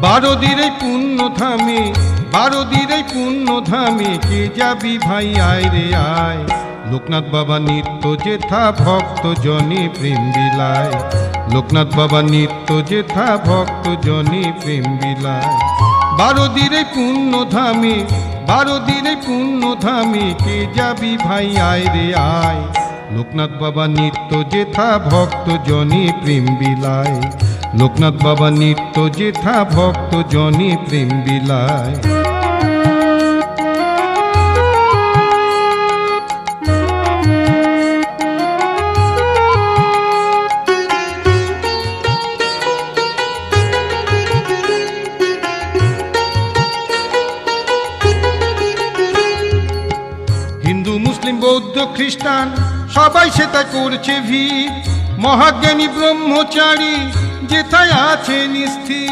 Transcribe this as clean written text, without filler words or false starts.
বারোদির এই পুণ্য ধামে, বারোদির এই পুণ্য ধামে কে যাবি ভাই আয় রে আয়। লোকনাথ বাবা নিত্য যেথা ভক্ত জনে প্রেম বিলায়, লোকনাথ বাবা নিত্য যেথা ভক্ত জনে প্রেম বিলায়। বারোদির এই পুণ্য ধামে, বারোদির এই পুণ্য ধামে কে যাবি ভাই আয় রে আয়। লোকনাথ বাবা নিত্য যেথা ভক্ত জনে প্রেম বিলায়, লোকনাথ বাবা নিত্য যেথা ভক্ত জনে প্রেম বিলায়। হিন্দু মুসলিম বৌদ্ধ খ্রিস্টান সবাই সেটা করছে ভিড়, মহাজ্ঞানী ব্রহ্মচারী যেথায় আছে নিস্থির।